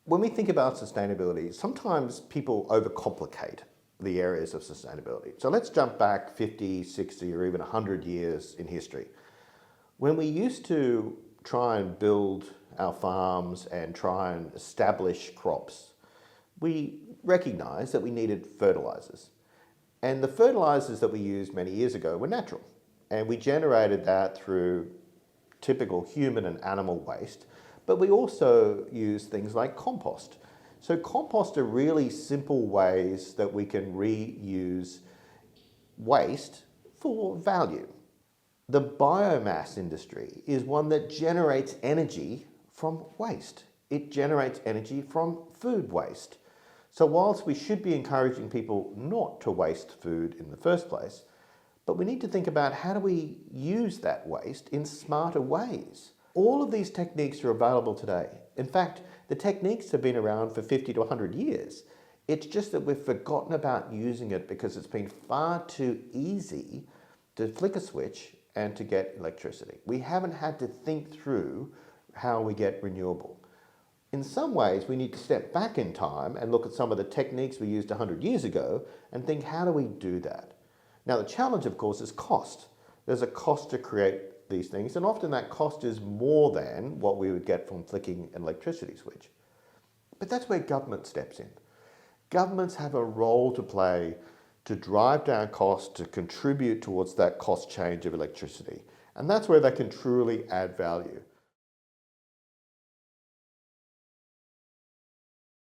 When we think about sustainability, sometimes people overcomplicate the areas of sustainability. So let's jump back 50, 60, or even 100 years in history. When we used to try and build our farms and try and establish crops, we recognized that we needed fertilizers. And the fertilizers that we used many years ago were natural. And we generated that through typical human and animal waste, but we also use things like compost. So compost are really simple ways that we can reuse waste for value. The biomass industry is one that generates energy from waste. It generates energy from food waste. So whilst we should be encouraging people not to waste food in the first place, but we need to think about how do we use that waste in smarter ways. All of these techniques are available today. In fact, the techniques have been around for 50 to 100 years. It's just that we've forgotten about using it because it's been far too easy to flick a switch and to get electricity. We haven't had to think through how we get renewable. In some ways, we need to step back in time and look at some of the techniques we used 100 years ago and think, how do we do that? Now, the challenge, of course, is cost. There's a cost to create these things, and often that cost is more than what we would get from flicking an electricity switch. But that's where government steps in. Governments have a role to play to drive down costs, to contribute towards that cost change of electricity. And that's where they can truly add value.